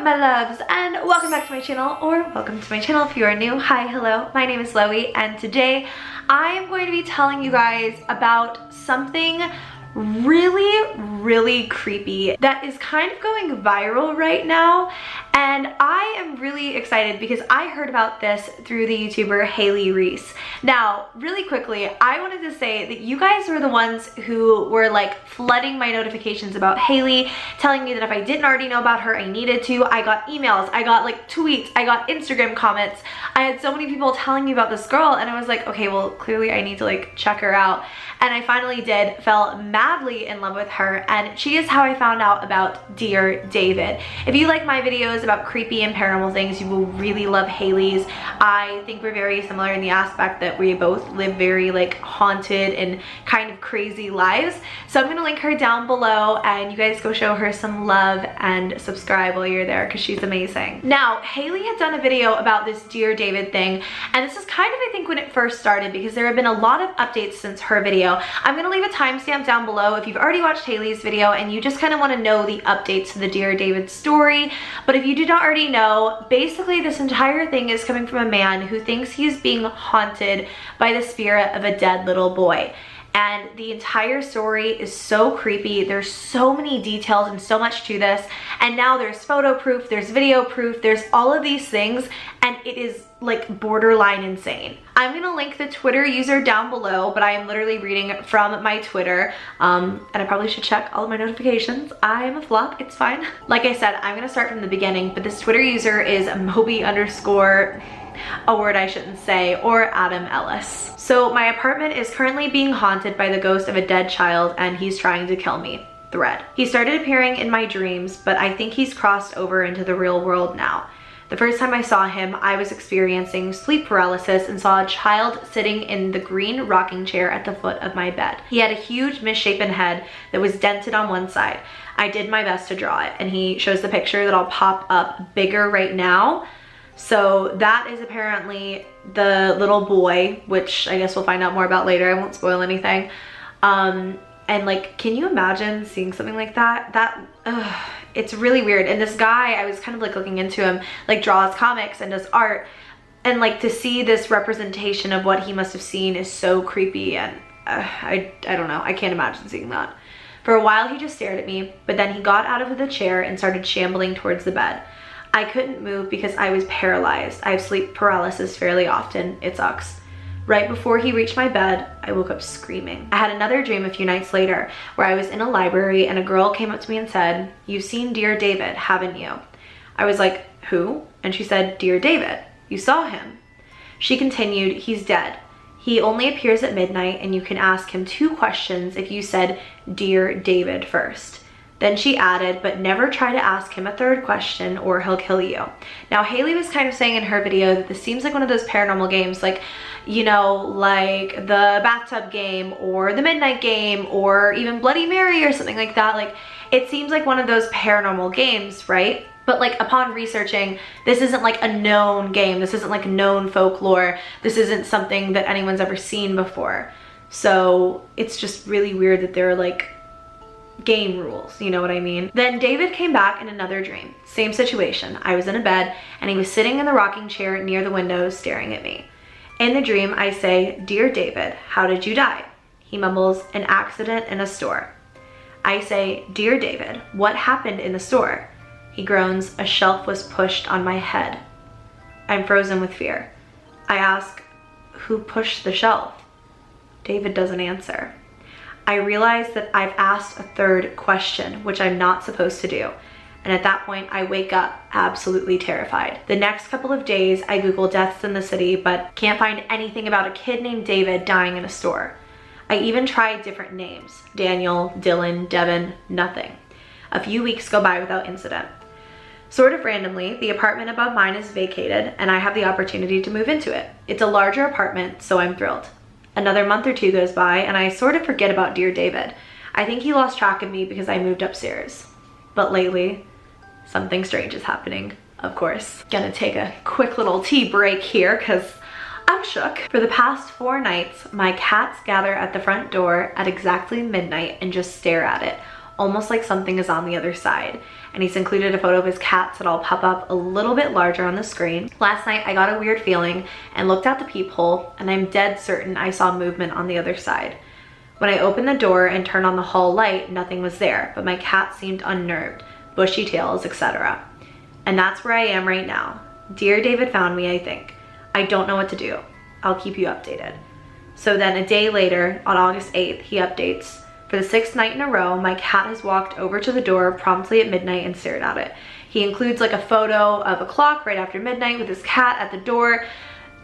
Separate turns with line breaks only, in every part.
my loves, and welcome back to my channel, or welcome to my channel if you are new. Hi, hello, my name is Loey, and today I am going to be telling you guys about something really creepy that is kind of going viral right now, and I am really excited because I heard about this through the YouTuber Haley Reese. Now, really quickly, I wanted to say that you guys were the ones who were like flooding my notifications about Haley, telling me that if I didn't already know about her, I needed to. I got emails, I got like tweets, I got Instagram comments. I had so many people telling me about this girl, and I was like, okay, well, clearly I need to like check her out. And I finally did, fell madly in love with her, and she is how I found out about Dear David. If you like my videos about creepy and paranormal things, you will really love Haley's. I think we're very similar in the aspect that we both live very like haunted and kind of crazy lives. So I'm gonna link her down below, and you guys go show her some love and subscribe while you're there because she's amazing. Now, Haley had done a video about this Dear David thing, and this is kind of, I think, when it first started, because there have been a lot of updates since her video. I'm gonna leave a timestamp down below if you've already watched Haley's video and you just kind of want to know the updates to the Dear David story. But if you do not already know, basically this entire thing is coming from a man who thinks he's being haunted by the spirit of a dead little boy. And the entire story is so creepy. There's so many details and so much to this. And now there's photo proof, there's video proof, there's all of these things, and it is like borderline insane. I'm gonna link the Twitter user down below, but I am literally reading from my Twitter, and I probably should check all of my notifications. I am a flop, it's fine. Like I said, I'm gonna start from the beginning, but this Twitter user is Moby underscore, a word I shouldn't say, or Adam Ellis. So my apartment is currently being haunted by the ghost of a dead child, and he's trying to kill me. Thread. He started appearing in my dreams, but I think he's crossed over into the real world now. The first time I saw him, I was experiencing sleep paralysis and saw a child sitting in the green rocking chair at the foot of my bed. He had a huge misshapen head that was dented on one side. I did my best to draw it, and he shows the picture that I'll pop up bigger right now. So that is apparently the little boy, which I guess we'll find out more about later. I won't spoil anything. And like, can you imagine seeing something like that? It's really weird. And this guy, I was kind of like looking into him, like draws comics and does art. And like to see this representation of what he must have seen is so creepy. And I don't know, I can't imagine seeing that. For a while he just stared at me, but then he got out of the chair and started shambling towards the bed. I couldn't move because I was paralyzed. I have sleep paralysis fairly often. It sucks. Right before he reached my bed, I woke up screaming. I had another dream a few nights later where I was in a library and a girl came up to me and said, "You've seen Dear David, haven't you?" I was like, "Who?" And she said, "Dear David. You saw him." She continued, "He's dead. He only appears at midnight, and you can ask him 2 questions if you said Dear David first." Then she added, "But never try to ask him a 3rd question or he'll kill you." Now, Haley was kind of saying in her video that this seems like one of those paranormal games, like, you know, like the bathtub game or the midnight game or even Bloody Mary or something like that. Like, it seems like one of those paranormal games, right? But like upon researching, this isn't like a known game. This isn't like known folklore. This isn't something that anyone's ever seen before. So it's just really weird that there are like game rules, you know what I mean? Then David came back in another dream. Same situation. I was in a bed and he was sitting in the rocking chair near the window staring at me. In the dream, I say, "Dear David, how did you die?" He mumbles, "An accident in a store." I say, "Dear David, what happened in the store?" He groans, "A shelf was pushed on my head." I'm frozen with fear. I ask, "Who pushed the shelf?" David doesn't answer. I realize that I've asked a 3rd question, which I'm not supposed to do. And at that point, I wake up absolutely terrified. The next couple of days, I Google deaths in the city, but can't find anything about a kid named David dying in a store. I even tried different names. Daniel, Dylan, Devin, nothing. A few weeks go by without incident. Sort of randomly, the apartment above mine is vacated, and I have the opportunity to move into it. It's a larger apartment, so I'm thrilled. Another month or 2 goes by, and I sort of forget about Dear David. I think he lost track of me because I moved upstairs. But lately, something strange is happening, of course. Gonna take a quick little tea break here because I'm shook. For the past 4 nights, my cats gather at the front door at exactly midnight and just stare at it, almost like something is on the other side. And he's included a photo of his cat, so it'll pop up a little bit larger on the screen. Last night I got a weird feeling and looked out the peephole, and I'm dead certain I saw movement on the other side. When I opened the door and turned on the hall light, nothing was there, but my cat seemed unnerved, bushy tails, etc. And that's where I am right now. Dear David found me, I think. I don't know what to do. I'll keep you updated. So then a day later, on August 8th, he updates, for the 6th night in a row, my cat has walked over to the door promptly at midnight and stared at it. He includes like a photo of a clock right after midnight with his cat at the door.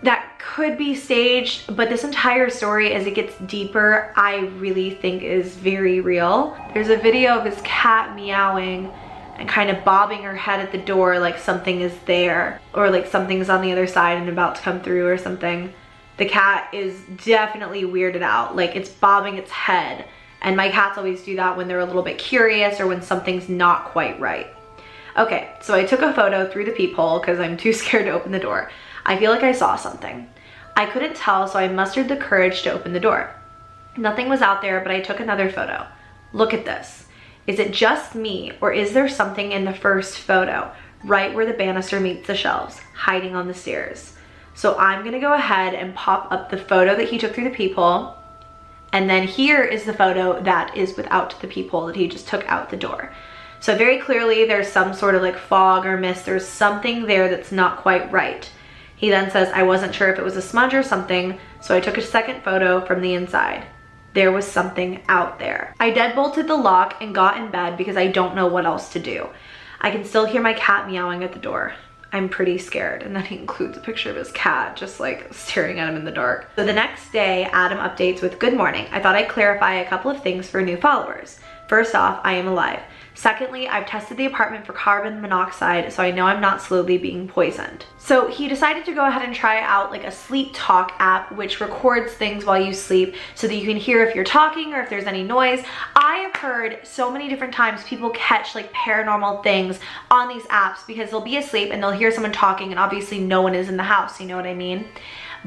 That could be staged, but this entire story, as it gets deeper, I really think is very real. There's a video of his cat meowing and kind of bobbing her head at the door like something is there, or like something's on the other side and about to come through or something. The cat is definitely weirded out, like it's bobbing its head. And my cats always do that when they're a little bit curious or when something's not quite right. Okay, so I took a photo through the peephole because I'm too scared to open the door. I feel like I saw something. I couldn't tell, so I mustered the courage to open the door. Nothing was out there, but I took another photo. Look at this. Is it just me, or is there something in the first photo, right where the banister meets the shelves, hiding on the stairs? So I'm gonna go ahead and pop up the photo that he took through the peephole. And then here is the photo that is without the peephole that he just took out the door. So very clearly there's some sort of like fog or mist. There's something there that's not quite right. He then says, I wasn't sure if it was a smudge or something, so I took a second photo from the inside. There was something out there. I deadbolted the lock and got in bed because I don't know what else to do. I can still hear my cat meowing at the door. I'm pretty scared. And then he includes a picture of his cat just like staring at him in the dark. So the next day, Adam updates with, good morning. I thought I'd clarify a couple of things for new followers. First off, I am alive. Secondly, I've tested the apartment for carbon monoxide, so I know I'm not slowly being poisoned. So he decided to go ahead and try out like a sleep talk app, which records things while you sleep so that you can hear if you're talking or if there's any noise. I have heard so many different times people catch like paranormal things on these apps because they'll be asleep and they'll hear someone talking and obviously no one is in the house, you know what I mean?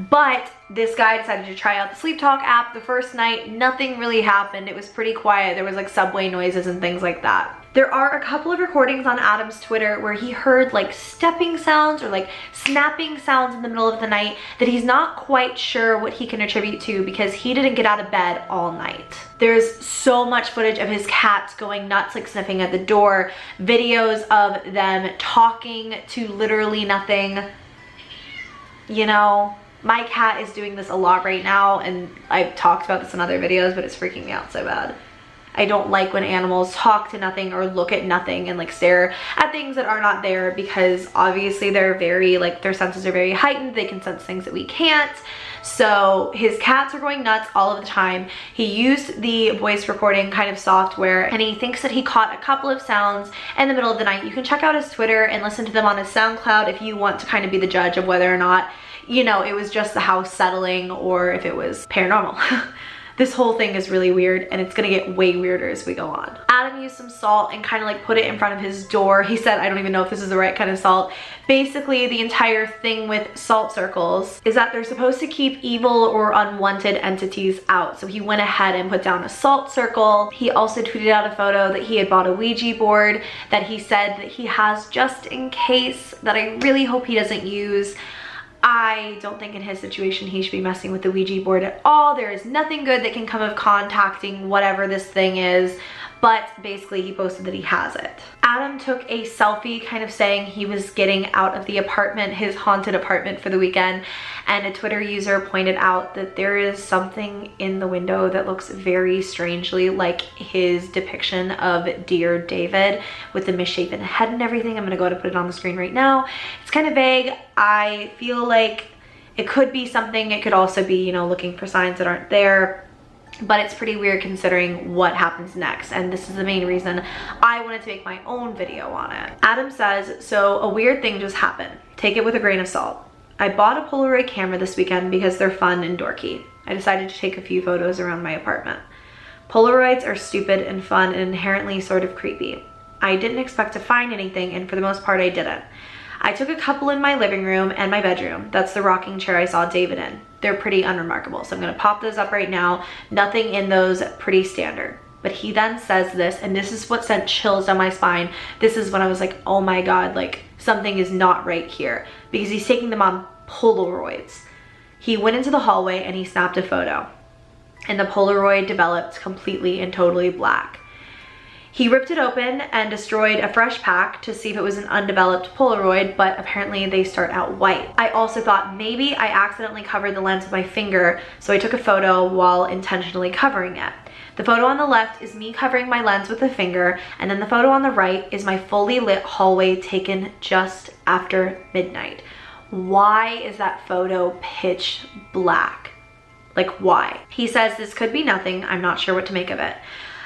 But this guy decided to try out the Sleep Talk app the first night. Nothing really happened. It was pretty quiet. There was like subway noises and things like that. There are a couple of recordings on Adam's Twitter where he heard like stepping sounds or like snapping sounds in the middle of the night that he's not quite sure what he can attribute to because he didn't get out of bed all night. There's so much footage of his cats going nuts, like sniffing at the door, videos of them talking to literally nothing. You know, my cat is doing this a lot right now, and I've talked about this in other videos, but it's freaking me out so bad. I don't like when animals talk to nothing or look at nothing and like stare at things that are not there because obviously they're very, like their senses are very heightened. They can sense things that we can't. So his cats are going nuts all of the time. He used the voice recording kind of software and he thinks that he caught a couple of sounds in the middle of the night. You can check out his Twitter and listen to them on his SoundCloud if you want to kind of be the judge of whether or not, you know, it was just the house settling or if it was paranormal. This whole thing is really weird and it's gonna get way weirder as we go on. Adam used some salt and kind of like put it in front of his door. He said, I don't even know if this is the right kind of salt. Basically, the entire thing with salt circles is that they're supposed to keep evil or unwanted entities out. So he went ahead and put down a salt circle. He also tweeted out a photo that he had bought a Ouija board that he said that he has just in case, that I really hope he doesn't use. I don't think in his situation he should be messing with the Ouija board at all. There is nothing good that can come of contacting whatever this thing is, but basically he posted that he has it. Adam took a selfie kind of saying he was getting out of the apartment, his haunted apartment for the weekend, and a Twitter user pointed out that there is something in the window that looks very strangely like his depiction of Dear David with the misshapen head and everything. I'm gonna go ahead and put it on the screen right now. It's kind of vague. I feel like it could be something. It could also be, you know, looking for signs that aren't there. But it's pretty weird considering what happens next, and this is the main reason I wanted to make my own video on it. Adam says, so a weird thing just happened. Take it with a grain of salt. I bought a Polaroid camera this weekend because they're fun and dorky. I decided to take a few photos around my apartment. Polaroids are stupid and fun and inherently sort of creepy. I didn't expect to find anything, and for the most part I didn't. I took a couple in my living room and my bedroom. That's the rocking chair I saw David in. They're pretty unremarkable, so I'm gonna pop those up right now. Nothing in those, pretty standard. But he then says this, and this is what sent chills down my spine. This is when I was like, oh my God, like something is not right here, because he's taking them on Polaroids. He went into the hallway and he snapped a photo, and the Polaroid developed completely and totally black. He ripped it open and destroyed a fresh pack to see if it was an undeveloped Polaroid, but apparently they start out white. I also thought maybe I accidentally covered the lens with my finger, so I took a photo while intentionally covering it. The photo on the left is me covering my lens with a finger, and then the photo on the right is my fully lit hallway taken just after midnight. Why is that photo pitch black? Like, why? He says this could be nothing. I'm not sure what to make of it.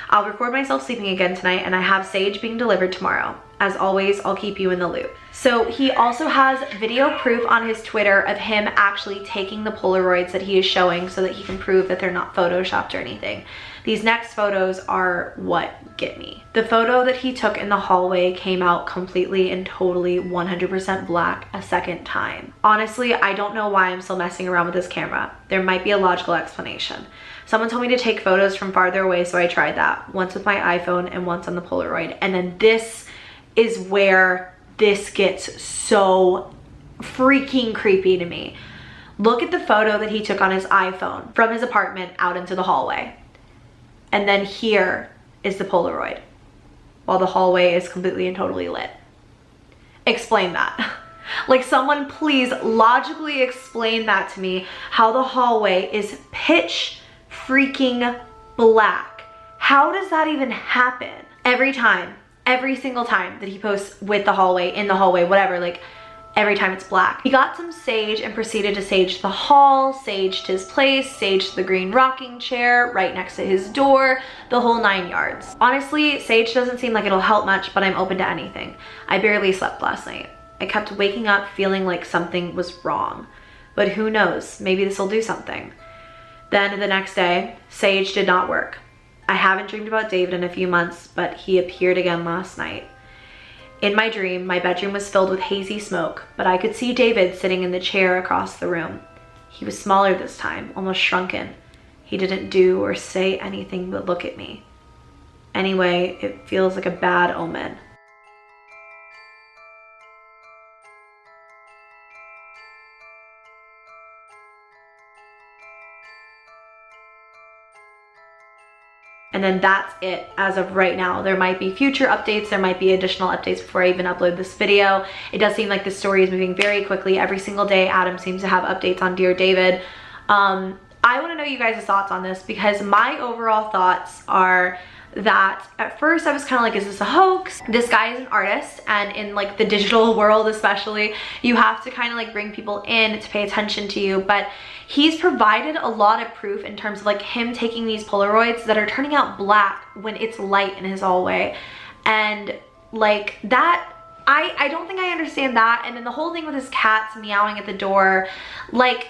I'll record myself sleeping again tonight, and I have sage being delivered tomorrow. As always, I'll keep you in the loop. So he also has video proof on his Twitter of him actually taking the Polaroids that he is showing so that he can prove that they're not photoshopped or anything. These next photos are what get me. The photo that he took in the hallway came out completely and totally 100% black a second time. Honestly, I don't know why I'm still messing around with this camera. There might be a logical explanation. Someone told me to take photos from farther away, so I tried that. Once with my iPhone and once on the Polaroid. And then this is where this gets so freaking creepy to me. Look at the photo that he took on his iPhone from his apartment out into the hallway. And then here is the Polaroid, while the hallway is completely and totally lit. Explain that. Like, someone please logically explain that to me, how the hallway is pitch freaking black. How does that even happen? Every time, every single time that he posts with the hallway, in the hallway, whatever, like every time it's black. He got some sage and proceeded to sage the hall, saged his place, saged the green rocking chair right next to his door, the whole 9 yards. Honestly, sage doesn't seem like it'll help much, but I'm open to anything. I barely slept last night. I kept waking up feeling like something was wrong, but who knows, maybe this will do something. Then the next day, sage did not work. I haven't dreamed about David in a few months, but he appeared again last night. In my dream, my bedroom was filled with hazy smoke, but I could see David sitting in the chair across the room. He was smaller this time, almost shrunken. He didn't do or say anything but look at me. Anyway, it feels like a bad omen. And then that's it as of right now. There might be future updates, there might be additional updates before I even upload this video. It does seem like this story is moving very quickly. Every single day, Adam seems to have updates on Dear David. I want to know you guys' thoughts on this, because my overall thoughts are that at first I was kind of like, is this a hoax? This guy is an artist, and in like the digital world especially, you have to kind of like bring people in to pay attention to you, but he's provided a lot of proof in terms of like him taking these Polaroids that are turning out black when it's light in his hallway. And like that, I don't think I understand that. And then the whole thing with his cats meowing at the door, like,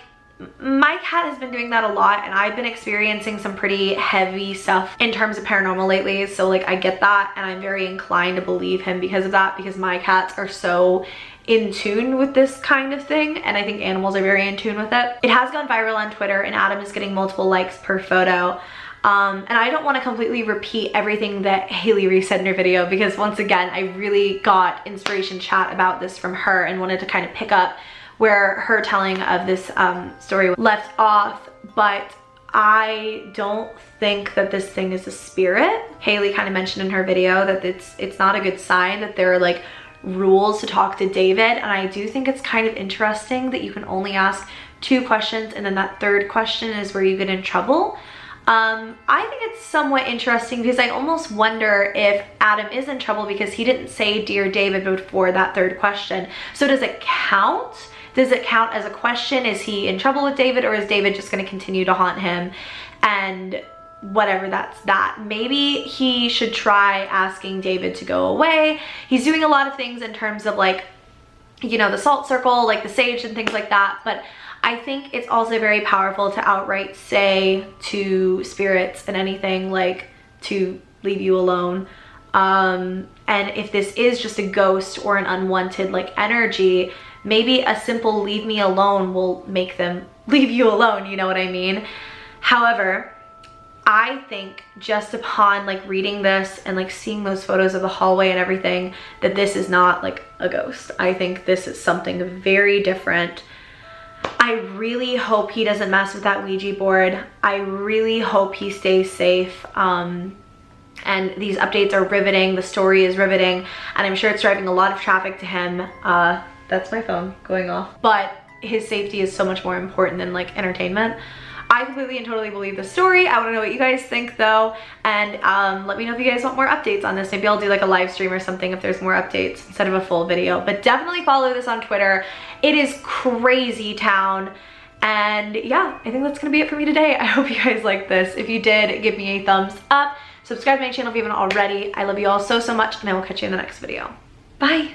my cat has been doing that a lot, and I've been experiencing some pretty heavy stuff in terms of paranormal lately, so like I get that, and I'm very inclined to believe him because of that, because my cats are so in tune with this kind of thing, and I think animals are very in tune with it. It has gone viral on Twitter, and Adam is getting multiple likes per photo. And I don't want to completely repeat everything that Haley Reese said in her video, because once again, I really got inspiration chat about this from her and wanted to kind of pick up where her telling of this story left off, but I don't think that this thing is a spirit. Haley kind of mentioned in her video that it's not a good sign that there are like rules to talk to David, and I do think it's kind of interesting that you can only ask 2 questions, and then that 3rd question is where you get in trouble. I think it's somewhat interesting, because I almost wonder if Adam is in trouble because he didn't say Dear David before that 3rd question. So does it count? Does it count as a question? Is he in trouble with David, or is David just going to continue to haunt him? And whatever, that's that. Maybe he should try asking David to go away. He's doing a lot of things in terms of like, you know, the salt circle, like the sage and things like that. But I think it's also very powerful to outright say to spirits and anything like to leave you alone. And if this is just a ghost or an unwanted like energy, maybe a simple leave me alone will make them leave you alone, you know what I mean? However, I think just upon like reading this and like seeing those photos of the hallway and everything, that this is not like a ghost. I think this is something very different. I really hope he doesn't mess with that Ouija board. I really hope he stays safe. And these updates are riveting. The story is riveting, and I'm sure it's driving a lot of traffic to him. That's my phone going off. But his safety is so much more important than like entertainment. I completely and totally believe the story. I want to know what you guys think though, and let me know if you guys want more updates on this. Maybe I'll do like a live stream or something if there's more updates instead of a full video. But definitely follow this on Twitter. It is crazy town. And yeah, I think that's gonna be it for me today. I hope you guys liked this. If you did, give me a thumbs up. Subscribe to my channel if you haven't already. I love you all so much, and I will catch you in the next video. Bye.